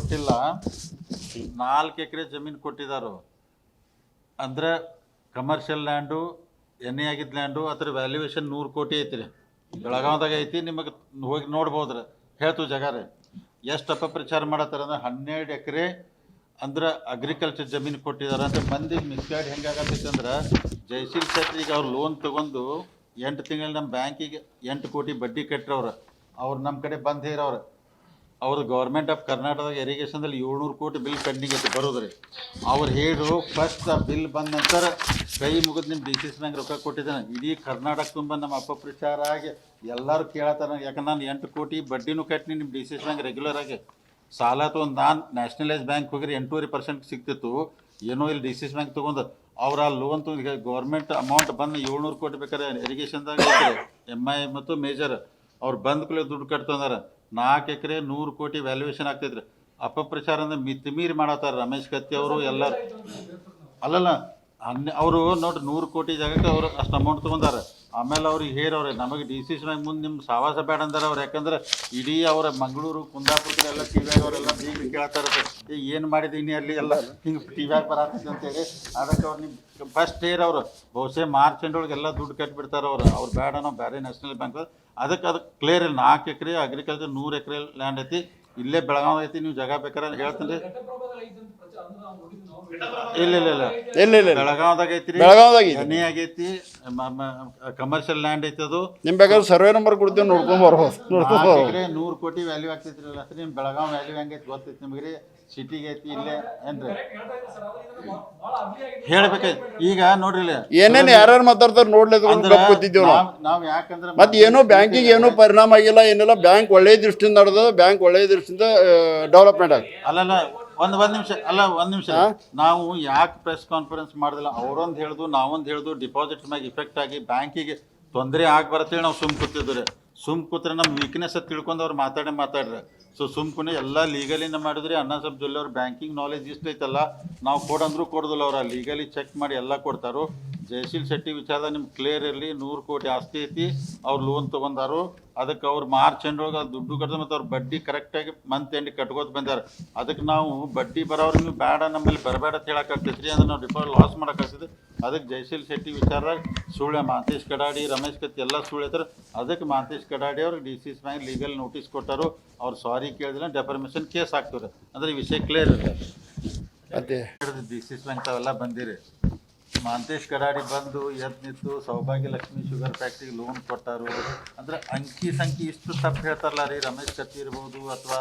ಕೊಟ್ಟಿಲ್ಲ, 4 ಎಕರೆ ಜಮೀನು ಕೊಟ್ಟಿದ್ದಾರು. ಅಂದ್ರೆ ಕಮರ್ಷಿಯಲ್ ಲ್ಯಾಂಡು, ಎನ್ ಎ ಆಗಿದ್ದ ಲ್ಯಾಂಡು, ಅದ್ರ ವ್ಯಾಲ್ಯೂಯೇಷನ್ 100 ಕೋಟಿ ಐತಿ ರೀ. ಬೆಳಗಾವ್ದಾಗ ಐತಿ, ನಿಮಗೆ ಹೋಗಿ ನೋಡ್ಬೋದ್ರಿ. ಹೇಳ್ತು ಜಾಗ ರೀ. ಎಷ್ಟು ಅಪಪ್ರಚಾರ ಮಾಡತ್ತಾರ ಅಂದ್ರೆ 12 ಎಕರೆ ಅಂದ್ರೆ ಅಗ್ರಿಕಲ್ಚರ್ ಜಮೀನು ಕೊಟ್ಟಿದ್ದಾರೆ. ಅಂದ್ರೆ ಮಂದಿ ಮಿಸ್ಗೈಡ್ ಹೆಂಗಾಗತ್ತೈತೆ ಅಂದ್ರೆ, ಜಯಶೀಲ್ ಶೆಟ್ಟರಿಗೆ ಅವ್ರು ಲೋನ್ ತೊಗೊಂಡು 8 ತಿಂಗಳು ನಮ್ಮ ಬ್ಯಾಂಕಿಗೆ 8 ಕೋಟಿ ಬಡ್ಡಿ ಕಟ್ಟಿರವ್ರು. ಅವ್ರು ನಮ್ಮ ಕಡೆ ಬಂದು ಹೇರವ್ರು. ಅವ್ರು ಗೌರ್ಮೆಂಟ್ ಆಫ್ ಕರ್ನಾಟಕದಾಗ ಇರಿಗೇಷನ್ದಲ್ಲಿ 700 ಕೋಟಿ ಬಿಲ್ ಪೆಂಡಿಂಗ್ ಐತಿ ಬರೋದ್ರಿ. ಅವ್ರು ಹೇಳು ಫಸ್ಟ್ ಆ ಬಿಲ್ ಬಂದ ನಂತರ ಕೈ ಮುಗಿದು ನಿಮ್ಮ ಡಿ ಸಿ ಸಿ ಬ್ಯಾಂಕ್ ರೊಕ್ಕ ಕೊಟ್ಟಿದ್ದಾನೆ. ಇಡೀ ಕರ್ನಾಟಕ ತುಂಬ ನಮ್ಮ ಅಪಪ್ರಚಾರ ಆಗಿ ಎಲ್ಲರೂ ಕೇಳತ್ತಾರ. ಯಾಕಂದ್ರೆ ನಾನು 8 ಕೋಟಿ ಬಡ್ಡಿನೂ ಕಟ್ಟಿನಿ ನಿಮ್ಮ D C C bank regular ಆಗಿ. ಸಾಲ ತೊಗೊಂಡು ನಾನು ನ್ಯಾಷನಲೈಸ್ ಬ್ಯಾಂಕ್ ಹೋಗಿರಿ 8.5% ಸಿಗ್ತಿತ್ತು. ಏನೋ ಇಲ್ಲಿ ಡಿ ಸಿ ಸಿ ಬ್ಯಾಂಕ್ ತೊಗೊಂಡು ಅವ್ರು ಆ ಲೋನ್ ತೊಗೊಂಡು ಗೌರ್ಮೆಂಟ್ ಅಮೌಂಟ್ ಬಂದು 700 ಕೋಟಿ ಬೇಕಾದ್ರೆ ಇರಿಗೇಷನ್ದಾಗ ಎಮ್ ಐ ಮತ್ತು ಮೇಜರ್ ಅವ್ರು ಬಂದ ಕೂಡಲೇ ದುಡ್ಡು ಕಟ್ತಂದಾರ. 4 ಎಕರೆ 100 ಕೋಟಿ ವ್ಯಾಲ್ಯೂಯೇಷನ್ ಆಗ್ತೈತ್ರಿ. ಅಪಪ್ರಚಾರ ಅಂದ್ರೆ ಮಿತಿಮೀರಿ ಮಾಡತ್ತಾರ ರಮೇಶ್ ಕತ್ತಿ ಅವರು ಎಲ್ಲರೂ. ಅಲ್ಲಲ್ಲ ಅವರು ನೋಡ್ರಿ 100 ಕೋಟಿ ಜಾಗಕ್ಕೆ ಅವರು ಅಷ್ಟು ಅಮೌಂಟ್ ತೊಗೊಂಡಾರ. ಆಮೇಲೆ ಅವ್ರಿಗೆ ಹೇರವ್ರೆ ನಮಗೆ ಡಿ ಸಿ ಸಿ ಬ್ಯಾಂಕ್ ಮುಂದೆ ನಿಮ್ಮ ಸಾವಾಸ ಬೇಡ ಅಂದಾರ ಅವ್ರು. ಯಾಕಂದ್ರೆ ಇಡೀ ಅವರ ಮಂಗಳೂರು ಕುಂದಾಪುರ ಎಲ್ಲ ಟಿ ವ್ಯಾಗ ಅವರೆಲ್ಲ ಬೀಗ ಕೇಳ್ತಾರೆ, ಏನು ಮಾಡಿದೀನಿ ಅಲ್ಲಿ ಎಲ್ಲ ಹಿಂಗೆ ಟಿ ವ್ಯಾಗ ಬರತ್ತೈತೆ ಅಂತೇಳಿ. ಅದಕ್ಕೆ ಅವ್ರು ನಿಮ್ಮ ಫಸ್ಟ್ ಹೇರವ್ರು ಬಹುಶಃ ಮಾರ್ಚ್ ಎಂಡೊಳಗೆ ಎಲ್ಲ ದುಡ್ಡು ಕಟ್ಟಿಬಿಡ್ತಾರೆ ಅವ್ರು ಬೇಡ ನಾವು ಬೇರೆ ನ್ಯಾಷನಲ್ ಬ್ಯಾಂಕ್. ಅದಕ್ಕೆ ಕ್ಲಿಯರ್ ಇಲ್ಲ. 4 ಎಕರೆ ಅಗ್ರಿಕಲ್ಚರ್ 100 ಎಕರೆ ಲ್ಯಾಂಡ್ ಐತಿ, ಇಲ್ಲೇ ಬೆಳಗಾವ್ ಐತಿ. ನೀವು ಜಾಗ ಬೇಕಾದ್ರೆ ಹೇಳ್ತೀನಿ ರೀ. ಇಲ್ಲ ಬೆಳಗಾವ್ದಾಗ ಐತಿ, ಎಣ್ಣೆ ಆಗೈತಿ, ಕಮರ್ಷಿಯಲ್ ಲ್ಯಾಂಡ್ ಐತಿ. ಅದು ನಿಮ್ ಬೇಕಾದ್ರೆ ಸರ್ವೆ ನಂಬರ್ ಕೊಡ್ತೀವಿ, ನೋಡ್ಕೊಂಡ್ ಬರ್ಬೋದು. 100 ಕೋಟಿ ವ್ಯಾಲ್ಯೂ ಆಗ್ತೈತ್ರಿಲ್ಲ. ನಿಮ್ ಬೆಳಗಾವ್ ವ್ಯಾಲ್ಯೂ ಹೆಂಗೈತಿ ಗೊತ್ತೈತಿ ನಿಮ್ಗೆ ರೀ. ಸಿಟಿಗೆ ಐತಿ ಇಲ್ಲೇ ಏನ್ರಿ ಹೇಳ್ಬೇಕೈತಿ. ಈಗ ನೋಡ್ರಿ ಏನೇನು ಯಾರ್ಯಾರು ಮಾತಾಡ್ತಾರೆ ನೋಡ್ಲಿದ್ದೀವಿ ನಾವ್. ಯಾಕಂದ್ರೆ ಮತ್ತೆ ಏನೋ ಬ್ಯಾಂಕಿಗೆ ಏನೋ ಪರಿಣಾಮ ಆಗಿಲ್ಲ ಏನಿಲ್ಲ. ಬ್ಯಾಂಕ್ ಒಳ್ಳೆ ದೃಷ್ಟಿಯಿಂದ ನಡೆದ, ಬ್ಯಾಂಕ್ ಒಳ್ಳೆ ದೃಷ್ಟಿಯಿಂದ ಡೆವಲಪ್ಮೆಂಟ್ ಆಗಿ. ಅಲ್ಲಲ್ಲ ಒಂದ್ ನಿಮಿಷ ನಾವು ಯಾಕೆ ಪ್ರೆಸ್ ಕಾನ್ಫರೆನ್ಸ್ ಮಾಡಿದಿಲ್ಲ? ಅವರೊಂದು ಹೇಳ್ದು ನಾವೊಂದು ಹೇಳ್ದು ಡಿಪಾಸಿಟ್ ಮ್ಯಾಗ ಇಫೆಕ್ಟ್ ಆಗಿ ಬ್ಯಾಂಕಿಗೆ ತೊಂದರೆ ಆಗ್ಬರತ್ತೇಳಿ ನಾವು ಸುಮ್ ಕೂತಿದ್ವಿ. ಸುಮ್ ಕೂತ್ರೆ ನಮ್ಮ ವೀಕ್ನೆಸ್ ತಿಳ್ಕೊಂಡು ಅವ್ರು ಮಾತಾಡ್ರಿ. ಸೊ ಸುಮ್ಕುನೆ ಎಲ್ಲ ಲೀಗಲಿನ ಮಾಡಿದ್ರಿ. ಅಣ್ಣ ಸಾಬ್ ಜೊಲ್ಲೆ ಅವ್ರ ಬ್ಯಾಂಕಿಂಗ್ ನಾಲೆಜ್ ಇಷ್ಟ ಐತಲ್ಲ, ನಾವು ಕೊಡಂದ್ರೂ ಕೊಡೋದಿಲ್ಲ. ಅವ್ರ ಲೀಗಲಿ ಚೆಕ್ ಮಾಡಿ ಎಲ್ಲ ಕೊಡ್ತಾರೋ. ಜಯಶೀಲ್ ಶೆಟ್ಟಿ ವಿಚಾರದಾಗ ನಿಮ್ಗೆ ಕ್ಲಿಯರ್ ಇರಲಿ. 100 ಕೋಟಿ ಆಸ್ತಿ ಐತಿ, ಅವ್ರು ಲೋನ್ ತೊಗೊಂಡಾರು. ಅದಕ್ಕೆ ಅವ್ರು ಮಾರ್ಚ್ ಎಂಡೊಳಗೆ ದುಡ್ಡು ಕಟ್ದ ಮತ್ತು ಅವ್ರು ಬಡ್ಡಿ ಕರೆಕ್ಟಾಗಿ ಮಂತ್ ಎಂಡಿಗೆ ಕಟ್ಕೋತ ಬಂದಾರೆ. ಅದಕ್ಕೆ ನಾವು ಬಡ್ಡಿ ಬರೋರು ನೀವು ಬೇಡ ನಮ್ಮಲ್ಲಿ ಬರಬೇಡ ಅಂತ ಹೇಳೋಕ್ಕಾಗ್ತೈತೆ ರೀ. ಅಂದ್ರೆ ನಾವು ಡಿಪಾಸಿಟ್ ಲಾಸ್ ಮಾಡೋಕ್ಕಾಗ್ತದೆ. ಅದಕ್ಕೆ ಜಯಶೀಲ್ ಶೆಟ್ಟಿ ವಿಚಾರದಾಗ ಸುಳ್ಳೆ ಮಾಂತೇಶ್ ಕಡಾಡಿ, ರಮೇಶ್ ಕತ್ತಿ ಎಲ್ಲ ಸುಳ್ಳು ಐತಾರೆ. ಅದಕ್ಕೆ ಮಾಂತೇಶ್ ಕಡಾಡಿ ಅವ್ರಿಗೆ D C C bank legal notice ಕೊಟ್ಟರು. ಅವ್ರು ಸಾರಿ ಕೇಳಿದ್ರೆ ಡೆಫರ್ಮೇಷನ್ ಕೇಸ್ ಹಾಕ್ತಾರೆ. ಅಂದ್ರೆ ಈ ವಿಷಯ ಕ್ಲಿಯರ್ ಇರುತ್ತೆ. ಮತ್ತೆ ಡಿ ಸಿ ಸಿ ಬ್ಯಾಂಕ್ ತಾವೆಲ್ಲ ಬಂದಿರಿ. ಮಾಂತೇಶ್ ಕಡಾಡಿ ಬಂದು ಎದ್ದು ನಿಂತು ಸೌಭಾಗ್ಯ ಲಕ್ಷ್ಮಿ ಶುಗರ್ ಫ್ಯಾಕ್ಟ್ರಿಗೆ ಲೋನ್ ಕೊಟ್ಟಾರು. ಅಂದ್ರೆ ಅಂಕಿ ಸಂಖ್ಯೆ ಇಷ್ಟು ತಪ್ಪು ಹೇಳ್ತಾರಲ್ಲ ರೀ. ರಮೇಶ್ ಕತ್ತಿ ಇರ್ಬೋದು ಅಥವಾ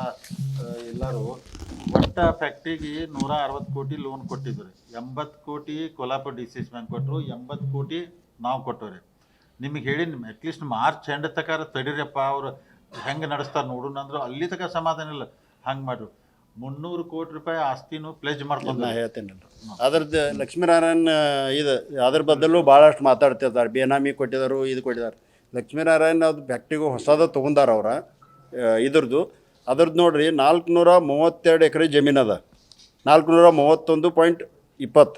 ಎಲ್ಲರೂ ಒಟ್ಟ ಫ್ಯಾಕ್ಟ್ರಿಗೆ 160 ಕೋಟಿ ಲೋನ್ ಕೊಟ್ಟಿದ್ರು. 80 ಕೋಟಿ Kolhapur D C C bank ಕೊಟ್ಟರು, 80 ಕೋಟಿ ನಾವು ಕೊಟ್ಟವ್ರಿ. ನಿಮಗೆ ಹೇಳಿ ಅಟ್ಲೀಸ್ಟ್ ಮಾರ್ಚ್ ಎಂಡ್ ತಕ ತಡೀರಪ್ಪ, ಅವ್ರು ಹೆಂಗೆ ನಡೆಸ್ತಾರೆ ನೋಡೋಣ ಅಂದ್ರು. ಅಲ್ಲಿ ತನಕ ಸಮಾಧಾನ ಇಲ್ಲ. ಹಂಗೆ ಮಾಡ್ರು. 300 ಕೋಟಿ ರೂಪಾಯಿ ಆಸ್ತಿನೂ ಪ್ಲೆಜ್ ಮಾಡ್ಕೊಂಡು ನಾ ಹೇಳ್ತೇನೆ. ಅದ್ರದ್ದು ಲಕ್ಷ್ಮೀನಾರಾಯಣ್ ಇದು ಅದ್ರ ಬದಲು ಭಾಳಷ್ಟು ಮಾತಾಡ್ತಿರ್ತಾರೆ. ಬೇನಾಮಿ ಕೊಟ್ಟಿದ್ದಾರೆ, ಇದು ಕೊಟ್ಟಿದ್ದಾರೆ. ಲಕ್ಷ್ಮೀನಾರಾಯಣ್ ಅದು ಫ್ಯಾಕ್ಟ್ರಿಗೂ ಹೊಸದ ತೊಗೊಂಡಾರ ಅವ್ರ ಅದ್ರದ್ದು ನೋಡ್ರಿ 432 ಎಕರೆ ಜಮೀನು ಅದ. 431.20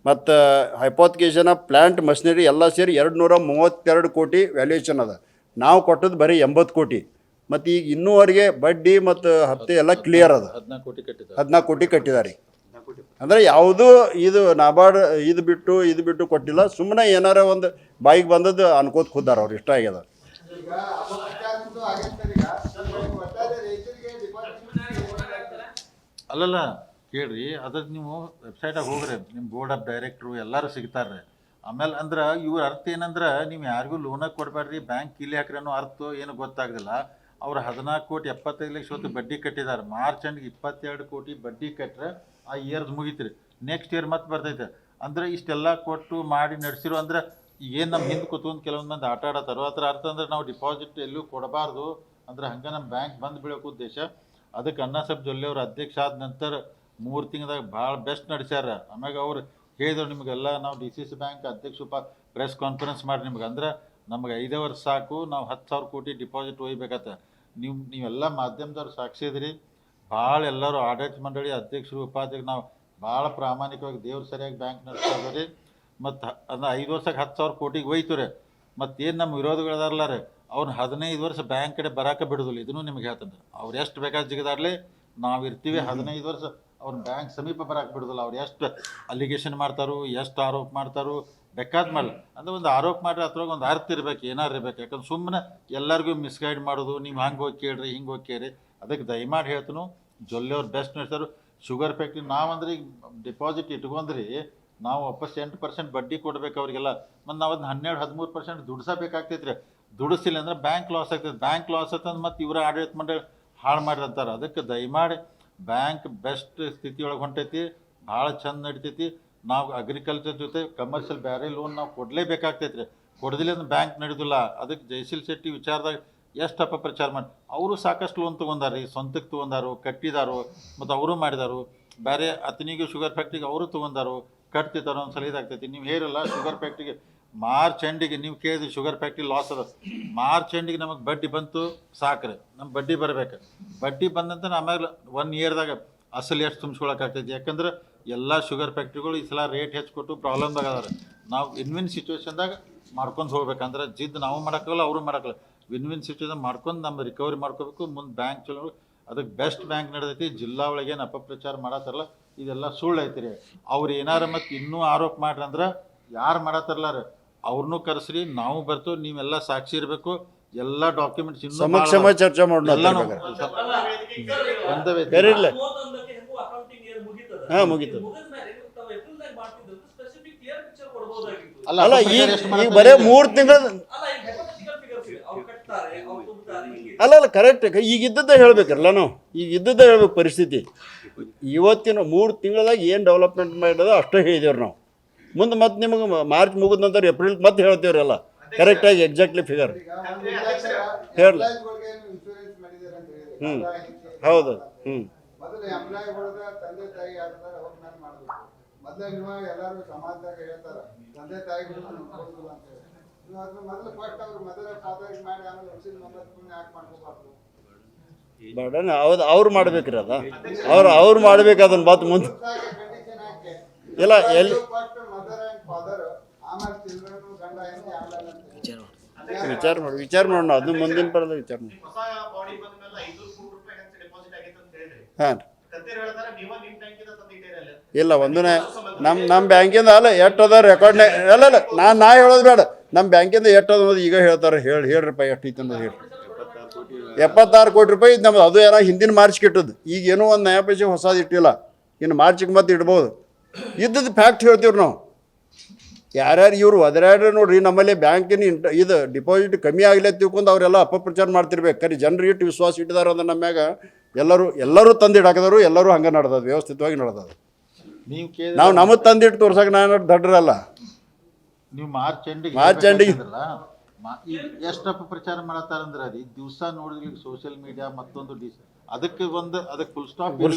ಮತ್ತು ಹೈಪೋಥಿಕೇಶನ್ ಆಫ್ ಪ್ಲ್ಯಾಂಟ್ ಮಷಿನರಿ ಎಲ್ಲ ಸೇರಿ 232 ಕೋಟಿ ವ್ಯಾಲ್ಯೂಯೇಷನ್ ಅದ. ನಾವು ಕೊಟ್ಟದ್ದು ಬರೀ 80 ಕೋಟಿ. ಮತ್ತು ಈಗ ಇನ್ನೂವರೆಗೆ ಬಡ್ಡಿ ಮತ್ತು ಹಪ್ತೆ ಎಲ್ಲ ಕ್ಲಿಯರ್ ಅದ. 14 ಕೋಟಿ ಕಟ್ಟಿದ್ದಾರೆ. ಅಂದರೆ ಯಾವುದೂ ಇದು ನಾಬಾರ್ಡ್ ಇದು ಬಿಟ್ಟು ಕೊಟ್ಟಿಲ್ಲ. ಸುಮ್ಮನೆ ಏನಾರ ಒಂದು ಬಾಯಿಗೆ ಬಂದದ್ದು ಅನ್ಕೋತ ಕೂತಾರ ಅವ್ರು. ಇಷ್ಟ ಆಗ್ಯದ. ಅಲ್ಲಲ್ಲ ಕೇಳ್ರಿ, ಅದಕ್ಕೆ ನೀವು ವೆಬ್ಸೈಟಾಗಿ ಹೋಗ್ರಿ. ನಿಮ್ಮ ಬೋರ್ಡ್ ಆಫ್ ಡೈರೆಕ್ಟ್ರು ಎಲ್ಲರೂ ಸಿಗ್ತಾರೆ. ಆಮೇಲೆ ಅಂದ್ರೆ ಇವ್ರ ಅರ್ಥ ಏನಂದ್ರೆ ನೀವು ಯಾರಿಗೂ ಲೋನಾಗಿ ಕೊಡಬೇಡ್ರಿ, ಬ್ಯಾಂಕ್ ಕೀಲಿ ಹಾಕ್ರಿ ಅನ್ನೋ ಅರ್ಥ ಏನು ಗೊತ್ತಾಗಲಿಲ್ಲ. ಅವ್ರು 14 ಕೋಟಿ 75 ಲಕ್ಷ ಹೊತ್ತು ಬಡ್ಡಿ ಕಟ್ಟಿದ್ದಾರೆ. ಮಾರ್ಚ್ ಎಂಡಿಗೆ 22 ಕೋಟಿ ಬಡ್ಡಿ ಕಟ್ಟರೆ ಆ ಇಯರ್ದು ಮುಗಿತ್ರಿ. ನೆಕ್ಸ್ಟ್ ಇಯರ್ ಮತ್ತೆ ಬರ್ತೈತೆ. ಅಂದರೆ ಇಷ್ಟೆಲ್ಲ ಕೊಟ್ಟು ಮಾಡಿ ನಡೆಸಿರೋ ಅಂದ್ರೆ ಏನು ನಮ್ಮ ಹಿಂದೆ ಕೂತ್ಕೊಂಡು ಕೆಲವೊಂದು ಮಂದಿ ಆಟ ಆಡತ್ತಾರೋ ಅದರ ಅರ್ಥ ಅಂದ್ರೆ ನಾವು ಡಿಪಾಸಿಟ್ ಎಲ್ಲೂ ಕೊಡಬಾರ್ದು ಅಂದ್ರೆ ಹಂಗೆ ನಮ್ಮ ಬ್ಯಾಂಕ್ ಬಂದು ಬೀಳೋಕೆ ಉದ್ದೇಶ. ಅದಕ್ಕೆ ಅಣ್ಣ ಸಾಬ್ ಜೊಲ್ಲೆ ಅವ್ರು ಅಧ್ಯಕ್ಷ ಆದ ನಂತರ 3 ತಿಂಗಳದಾಗ ಭಾಳ ಬೆಸ್ಟ್ ನಡೆಸ್ಯಾರ. ಆಮ್ಯಾಗ ಅವ್ರು ಹೇಳಿದ್ರು ನಿಮಗೆಲ್ಲ ನಾವು ಡಿ ಸಿ ಸಿ ಬ್ಯಾಂಕ್ ಅಧ್ಯಕ್ಷ ಪ್ರೆಸ್ ಕಾನ್ಫರೆನ್ಸ್ ಮಾಡಿ ನಿಮ್ಗೆ ಅಂದ್ರೆ ನಮ್ಗೆ 5 ವರ್ಷ ಸಾಕು, ನಾವು 10,000 ಕೋಟಿ ಡಿಪಾಸಿಟ್ ಒಯ್ಬೇಕತ್ತ. ನೀವೆಲ್ಲ ಮಾಧ್ಯಮದವ್ರು ಸಾಕ್ಷಿದ್ರಿ. ಭಾಳ ಎಲ್ಲರೂ ಆಡಳಿತ ಮಂಡಳಿ ಅಧ್ಯಕ್ಷರು ಉಪಾಧ್ಯಕ್ಷರು ನಾವು ಭಾಳ ಪ್ರಾಮಾಣಿಕವಾಗಿ ದೇವ್ರು ಸರಿಯಾಗಿ ಬ್ಯಾಂಕ್ ನಡೆಸ್ತಾ ಇದ್ದೀವಿ. ಮತ್ತು ಅಂದ್ರೆ 5 ವರ್ಷಕ್ಕೆ 10,000 ಕೋಟಿಗೆ ಒಯ್ತು ರೀ. ಮತ್ತೇನು ನಮ್ಮ ವಿರೋಧಿಗಳದಾರಲ್ಲ ರೀ, ಅವ್ನು 15 ವರ್ಷ ಬ್ಯಾಂಕ್ ಕಡೆ ಬರೋಕೆ ಬಿಡೋದಿಲ್ಲ. ಇದನ್ನು ನಿಮ್ಗೆ ಹೇಳ್ತಾನೆ. ಅವ್ರು ಎಷ್ಟು ಬೇಕಾದ ಜಿಗದಾಡಲಿ ನಾವು ಇರ್ತೀವಿ 15 ವರ್ಷ ಅವ್ರ ಬ್ಯಾಂಕ್ ಸಮೀಪ ಬರಕ್ಕೆ ಬಿಡೋದಿಲ್ಲ. ಅವ್ರು ಎಷ್ಟು ಅಲಿಗೇಷನ್ ಮಾಡ್ತಾರೋ, ಎಷ್ಟು ಆರೋಪ ಮಾಡ್ತಾರೋ ಬೇಕಾದ ಮಾಡಲ್ಲ. ಅಂದರೆ ಒಂದು ಆರೋಪ ಮಾಡ್ರೆ ಅದ್ರೊಳಗೆ ಒಂದು ಅರ್ಥ ಇರ್ಬೇಕು, ಏನಾರು ಇರ್ಬೇಕು. ಯಾಕಂದ್ರೆ ಸುಮ್ಮನೆ ಎಲ್ಲರಿಗೂ ಮಿಸ್ಗೈಡ್ ಮಾಡೋದು, ನೀವು ಹಂಗೆ ಹೋಗಿ ಕೇಳ್ರಿ ಹಿಂಗೆ ಹೋಗಿ ಕೇಳ್ರಿ. ಅದಕ್ಕೆ ದಯಮಾಡಿ ಹೇಳ್ತನು, ಜೊಲ್ಲೆಯವ್ರು ಬೆಸ್ಟ್ ನಡೆಸ್ತಾರೆ. ಶುಗರ್ ಫ್ಯಾಕ್ಟ್ರಿ ನಾವಂದ್ರೆ ಈಗ ಡಿಪಾಸಿಟ್ ಇಟ್ಕೊಂಡ್ರಿ ನಾವು ವಾಪಸ್ 8% ಬಡ್ಡಿ ಕೊಡ್ಬೇಕು ಅವರಿಗೆಲ್ಲ. ಮತ್ತು ನಾವು ಅದನ್ನ 12-13% ದುಡಿಸಬೇಕಾಗ್ತೈತ್ರಿ. ದುಡಿಸಿಲ್ಲ ಅಂದ್ರೆ ಬ್ಯಾಂಕ್ ಲಾಸ್ ಆಗ್ತೈತೆ. ಬ್ಯಾಂಕ್ ಲಾಸ್ ಆಗ್ತಂದ್ರೆ ಮತ್ತು ಇವರ ಆಡಳಿತ ಮಂಡಳಿ ಹಾಳು ಮಾಡಿರಂತಾರೆ. ಅದಕ್ಕೆ ದಯಮಾಡಿ ಬ್ಯಾಂಕ್ ಬೆಸ್ಟ್ ಸ್ಥಿತಿಯೊಳಗೆ ಹೊಂಟೈತಿ, ಭಾಳ ಚಂದ ನಡಿತೈತಿ. ನಾವು ಅಗ್ರಿಕಲ್ಚರ್ ಜೊತೆ ಕಮರ್ಷಿಯಲ್ ಬೇರೆ ಲೋನ್ ನಾವು ಕೊಡಲೇಬೇಕಾಗ್ತೈತೆ ರೀ. ಕೊಡದಿಲ್ಲ ಅಂದ್ರೆ ಬ್ಯಾಂಕ್ ನಡೆಯೋದಿಲ್ಲ. ಅದಕ್ಕೆ ಜಯಶೀಲ್ ಶೆಟ್ಟಿ ವಿಚಾರದಾಗ ಎಷ್ಟು ಅಪಪ್ರಚಾರ ಮಾಡಿ ಅವರು ಸಾಕಷ್ಟು ಲೋನ್ ತೊಗೊಂಡಾರಿ, ಸ್ವಂತಕ್ಕೆ ತೊಗೊಂಡಾರು, ಕಟ್ಟಿದಾರು, ಮತ್ತು ಅವರು ಮಾಡಿದಾರು. ಬೇರೆ ಅತನಿಗೂ ಶುಗರ್ ಫ್ಯಾಕ್ಟ್ರಿಗೆ ಅವರು ತೊಗೊಂಡಾರು, ಕಟ್ತಿದ್ದಾರೋ ಒಂದು ಸಲ ಇದಾಗ್ತೈತಿ. ನೀವು ಹೇರಲ್ಲ ಶುಗರ್ ಫ್ಯಾಕ್ಟ್ರಿಗೆ ಮಾರ್ಚ್ ಎಂಡಿಗೆ ನೀವು ಕೇಳಿದ್ರಿ ಶುಗರ್ ಫ್ಯಾಕ್ಟ್ರಿ ಲಾಸ್ ಅದ. ಮಾರ್ಚ್ ಎಂಡಿಗೆ ನಮಗೆ ಬಡ್ಡಿ ಬಂತು ಸಾಕ್ರಿ, ನಮ್ಮ ಬಡ್ಡಿ ಬರಬೇಕು. ಬಡ್ಡಿ ಬಂದಂತ ಆಮೇಲೆ 1 ಇಯರ್ದಾಗ ಅಸಲು ಎಷ್ಟು ತುಂಬಿಸ್ಕೊಳಕ್ಕಾಗ್ತೈತಿ. ಯಾಕಂದ್ರೆ ಎಲ್ಲ ಶುಗರ್ ಫ್ಯಾಕ್ಟ್ರಿಗಳು ಈ ಸಲ ರೇಟ್ ಹೆಚ್ಚು ಕೊಟ್ಟು ಪ್ರಾಬ್ಲಮ್ದಾಗ ಅದಾರೆ. ನಾವು ವಿನ್ ಸಿಚುವೇಶನ್ದಾಗ ಮಾಡ್ಕೊಂಡು ಹೋಗ್ಬೇಕಂದ್ರೆ ಜಿದ್ದು ನಾವು ಮಾಡೋಕ್ಕಲ್ಲ, ಅವರು ಮಾಡೋಕ್ಕಲ್ಲ. ವಿನ್ ಸಿಚುವೇಶನ್ ಮಾಡ್ಕೊಂಡು ನಮ್ಮ ರಿಕವರಿ ಮಾಡ್ಕೋಬೇಕು. ಮುಂದೆ ಬ್ಯಾಂಕ್ ಚಲೋ, ಅದಕ್ಕೆ ಬೆಸ್ಟ್ ಬ್ಯಾಂಕ್ ನಡೆದೈತಿ. ಜಿಲ್ಲಾ ಒಳಗೆ ಏನು ಅಪಪ್ರಚಾರ ಮಾಡತ್ತಾರಲ್ಲ ಇದೆಲ್ಲ ಸುಳ್ಳು ಐತಿ ರೀ. ಅವ್ರು ಏನಾರ ಮತ್ತು ಇನ್ನೂ ಆರೋಪ ಮಾಡ್ರಿ ಅಂದ್ರೆ ಯಾರು ಮಾಡತ್ತಾರಲ್ಲ ರೀ ಅವ್ರನ್ನೂ ಕರೆಸ್ರಿ, ನಾವು ಬರ್ತು, ನೀವೆಲ್ಲ ಸಾಕ್ಷಿ ಇರಬೇಕು. ಎಲ್ಲ ಡಾಕ್ಯುಮೆಂಟ್ಸ್ ಇನ್ನೂ ಸಮಕ್ಷಮ ಚರ್ಚೆ ಮಾಡೋಣ. ಹಾಂ ಮುಗೀತು. ಅಲ್ಲ ಈಗ ಬರೇ 3 ತಿಂಗಳು ಅಲ್ಲ ಕರೆಕ್ಟ್. ಈಗ ಇದ್ದದ್ದೇ ಹೇಳ್ಬೇಕಲ್ಲ, ನಾವು ಈಗ ಇದ್ದದ್ದೇ ಹೇಳ್ಬೇಕು ಪರಿಸ್ಥಿತಿ. ಇವತ್ತಿನ 3 ತಿಂಗಳದಾಗ ಏನು ಡೆವಲಪ್ಮೆಂಟ್ ಮಾಡಿರೋದು ಅಷ್ಟೇ ಹೇಳಿದೇವ್ರಿ ನಾವು. ಮುಂದೆ ಮತ್ತೆ ನಿಮಗೆ ಮಾರ್ಚ್ ಮುಗಿದ ನಂತರ ಏಪ್ರಿಲ್ ಮತ್ತೆ ಹೇಳ್ತೇವ್ರಿ ಎಲ್ಲ ಕರೆಕ್ಟಾಗಿ ಎಕ್ಸಾಕ್ಟ್ಲಿ ಫಿಗರ್ ಹೇಳಲ್ಲ. ಹೌದು. ಬಡನ್ ಹೌದು, ಅವ್ರು ಮಾಡ್ಬೇಕ್ರಿ ಅದ, ಅವ್ರು ಮಾಡ್ಬೇಕು ಅದನ್ನ ಮಾತು ಮುಂದೆ ಇಲ್ಲ ಎಲ್ಲಿ ವಿಚಾರ ಮಾಡೋಣ. ಅದು ಮುಂದಿನ ಪರದ ವಿಚಾರ ಮಾಡಿ. ಹಾಂ ಇಲ್ಲ ಒಂದನೇ ನಮ್ಮ ಬ್ಯಾಂಕಿಂದ ಅಲ್ಲ ಎಷ್ಟು ಅದ ರೆಕಾರ್ಡ್ನೇ ಅಲ್ಲ ನಾ ಹೇಳೋದು ಬೇಡ. ನಮ್ಮ ಬ್ಯಾಂಕಿಂದ ಎಷ್ಟು ಅದ ಅನ್ನೋದು ಈಗ ಹೇಳ್ತಾರೆ. ಹೇಳ್ರಿಪ್ಪ ಎಷ್ಟು ಐತೆ ಅನ್ನೋದು ಹೇಳಿ. 76 ಕೋಟಿ ರೂಪಾಯಿ ಇದು ನಮ್ಮದು. ಅದು ಏನೋ ಹಿಂದಿನ ಮಾರ್ಚ್ಗೆ ಇಟ್ಟದ್ದು, ಈಗ ಏನೋ ಒಂದು ನಯ ಪೈಸೆ ಹೊಸದು ಇಟ್ಟಿಲ್ಲ. ಇನ್ನು ಮಾರ್ಚಿಗೆ ಮತ್ತೆ ಇಡ್ಬೋದು. ಇದ್ದದ್ದು ಫ್ಯಾಕ್ಟ್ ಹೇಳ್ತೀವ್ರಿ ನಾವು. ಯಾರ್ಯಾರು ಇವರು ಒದರಾಡ್ರೆ ನೋಡ್ರಿ, ನಮ್ಮಲ್ಲಿ ಬ್ಯಾಂಕಿನ ಇದು ಡಿಪಾಸಿಟ್ ಕಮ್ಮಿ ಆಗಲಿ ಅಂತ ತಿಳ್ಕೊಂಡು ಅವರೆಲ್ಲ ಅಪಪ್ರಚಾರ ಮಾಡ್ತಿರ್ಬೇಕು. ಕರಿ ಜನರು ಇಟ್ಟು ವಿಶ್ವಾಸ ಇಟ್ಟಿದಾರ ಅಂದ್ರೆ ನಮ್ಮ ಮ್ಯಾಗ ಎಲ್ಲರೂ ತಂದಿಡಾಕಿದಾರು. ಎಲ್ಲರೂ ಹಂಗೆ ನಡೆದದು, ವ್ಯವಸ್ಥಿತವಾಗಿ ನಡೆದದು. ನಾವು ನಮಗೆ ತಂದಿಟ್ಟು ತೋರ್ಸಕ್ಕೆ ನಾನು ದಡ್ರಲ್ಲ. ನೀವು ಮಾರ್ಚ್ ಎಂಡಿಗೆ ಎಷ್ಟು ಅಪಪ್ರಚಾರ ಮಾಡತ್ತಾರಂದ್ರೆ ಅದು ದಿವಸ ನೋಡಿದ್ರಿ ಸೋಷಿಯಲ್ ಮೀಡಿಯಾ ಮತ್ತೊಂದು ಅದಕ್ಕೆ ಫುಲ್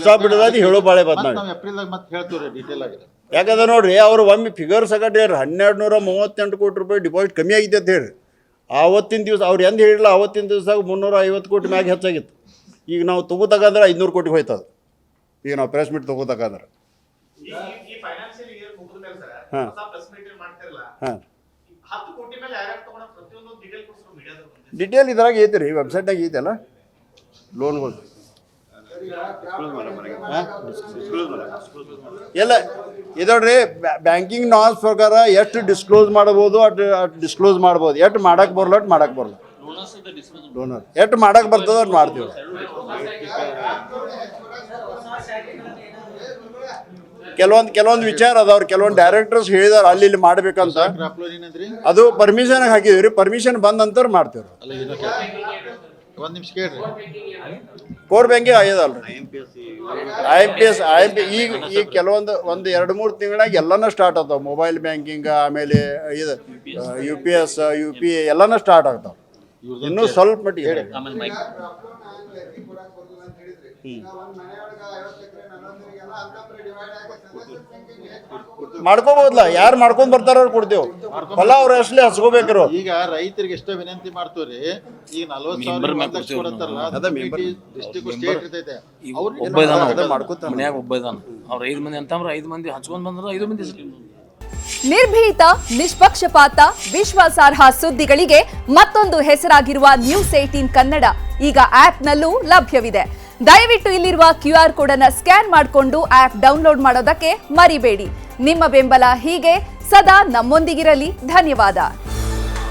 ಸ್ಟಾಪ್ ಬಿಡೋದಾಗಿ ಹೇಳೋ ಬಾಳೆ ಬಾತ್ ನಾವು ಏಪ್ರಿಲ್ದಾಗ ಮತ್ತೆ ಹೇಳ್ತೀವಿ ಡೀಟೇಲ್ ಆಗಿದೆ. ಯಾಕಂದ್ರೆ ನೋಡ್ರಿ ಅವ್ರು ಒಮ್ಮೆ ಫಿಗರ್ಸ್ ಆಗಟ್ಟು ಹೇಳ್ರಿ 1238 ಕೋಟಿ ರೂಪಾಯಿ ಡಿಪಾಸಿಟ್ ಕಮ್ಮಿ ಆಗಿದೆ ಅಂತ ಹೇಳಿ. ಆವತ್ತಿನ ದಿವಸ ಅವ್ರು ಎಂದು ಹೇಳಿಲ್ಲ, ಆವತ್ತಿನ ದಿವಸ 350 ಕೋಟಿ ಮ್ಯಾಗ ಹೆಚ್ಚಾಗಿತ್ತು. ಈಗ ನಾವು ತಗೋತಕ್ಕಂದ್ರೆ 500 ಕೋಟಿ ಹೋಯ್ತದ. ಈಗ ನಾವು ಪ್ರೆಸ್ ಮೀಟ್ ತಗೋತಕ್ಕಂದ್ರೆ ಹಾಂ ಹಾಂ ಡಿಟೇಲ್ ಇದ್ರಾಗ ಐತೆ ರೀ, ವೆಬ್ಸೈಟ್ನಾಗ ಐತಲ್ಲ ಲೋನ್ಗಳು ಎಲ್ಲ ಇದೋಡ್ರಿ. ಬ್ಯಾಂಕಿಂಗ್ ನಾರ್ಮ್ಸ್ ಪ್ರಕಾರ ಎಷ್ಟು ಡಿಸ್ಕ್ಲೋಸ್ ಮಾಡ್ಬೋದು ಅಷ್ಟು ಡಿಸ್ಕ್ಲೋಸ್ ಮಾಡ್ಬೋದು. ಎಷ್ಟು ಮಾಡಕ್ಕೆ ಬರಲ್ಲ ಅಷ್ಟು ಮಾಡಕ್ಕೆ ಬರಲ್ಲ. ಡೋನರ್ ಎಷ್ಟು ಮಾಡಕ್ಕೆ ಬರ್ತದ ಅಷ್ಟು ಮಾಡ್ತೀವಿ. ಕೆಲವೊಂದು ವಿಚಾರ ಅದಾವ್ರಿ. ಕೆಲವೊಂದು ಡೈರೆಕ್ಟರ್ಸ್ ಹೇಳಿದಾರೆ ಅಲ್ಲಿ ಇಲ್ಲಿ ಮಾಡ್ಬೇಕಂತ. ಅದು ಪರ್ಮಿಷನ್ ಹಾಕಿದ್ವಿ ರೀ. ಪರ್ಮಿಷನ್ ಬಂದ ನಂತರ ಮಾಡ್ತೀವಿ. ಒಂದು ನಿಮಿಷ ಕೇಳ್ರಿ. ಕೋರ್ ಬ್ಯಾಂಕಿಂಗ್ ಆಗ್ಯದಲ್ರಿ, IMPS ಈಗ ಕೆಲವೊಂದು 1-2-3 ತಿಂಗಳಾಗ ಎಲ್ಲನೂ ಸ್ಟಾರ್ಟ್ ಆಗ್ತಾವೆ. ಮೊಬೈಲ್ ಬ್ಯಾಂಕಿಂಗ್, ಆಮೇಲೆ ಇದು UPS UPI ಎಲ್ಲನೂ ಸ್ಟಾರ್ಟ್ ಆಗ್ತಾವೆ. ಇನ್ನೂ ಸ್ವಲ್ಪ ಮಟ್ಟಿಗೆ ಮಾಡ್ಕೋಬಹುದಲ್ಲ. ಯಾರು ಮಾಡ್ಕೊಂಡ್ ಬರ್ತಾರ ಅವ್ರು ಕೊಡ್ತೇವೆ. ಹೊಲ ಅವ್ರ ಅಷ್ಟೇ ಹಚ್ಕೋಬೇಕ್ರು. ಈಗ ರೈತರಿಗೆ ಎಷ್ಟೋ ವಿನಂತಿ ಮಾಡ್ತೀವ್ರಿ. ಈಗ 40,000 ಕೊಡತ್ತಾರಲ್ಲ, ಡಿಸ್ಟ್ರಿಕ್ಟ್ ಸ್ಟೇಟ್ ಇರ್ತೈತೆ. ಮನ್ಯಾಗ ಒಬ್ಬ ಇದಾನ. ಅವ್ರ 5 ಮಂದಿ ಅಂತಂದ್ರೆ 5 ಮಂದಿ ಹಚ್ಕೊಂಡ್ ಬಂದ್ರ 5 ಮಂದಿ. ನಿರ್ಭೀತ, ನಿಷ್ಪಕ್ಷಪಾತ, ವಿಶ್ವಾಸಾರ್ಹ ಸುದ್ದಿಗಳಿಗೆ ಮತ್ತೊಂದು ಹೆಸರಾಗಿರುವ ನ್ಯೂಸ್ 18 ಕನ್ನಡ ಈಗ ಆಪ್ನಲ್ಲೂ ಲಭ್ಯವಿದೆ. ದಯವಿಟ್ಟು ಇಲ್ಲಿರುವ QR ಕೋಡ್ ಅನ್ನು ಸ್ಕ್ಯಾನ್ ಮಾಡಿಕೊಂಡು ಆಪ್ ಡೌನ್ಲೋಡ್ ಮಾಡೋದಕ್ಕೆ ಮರಿಬೇಡಿ. ನಿಮ್ಮ ಬೆಂಬಲ ಹೀಗೆ ಸದಾ ನಮ್ಮೊಂದಿಗಿರಲಿ. ಧನ್ಯವಾದ.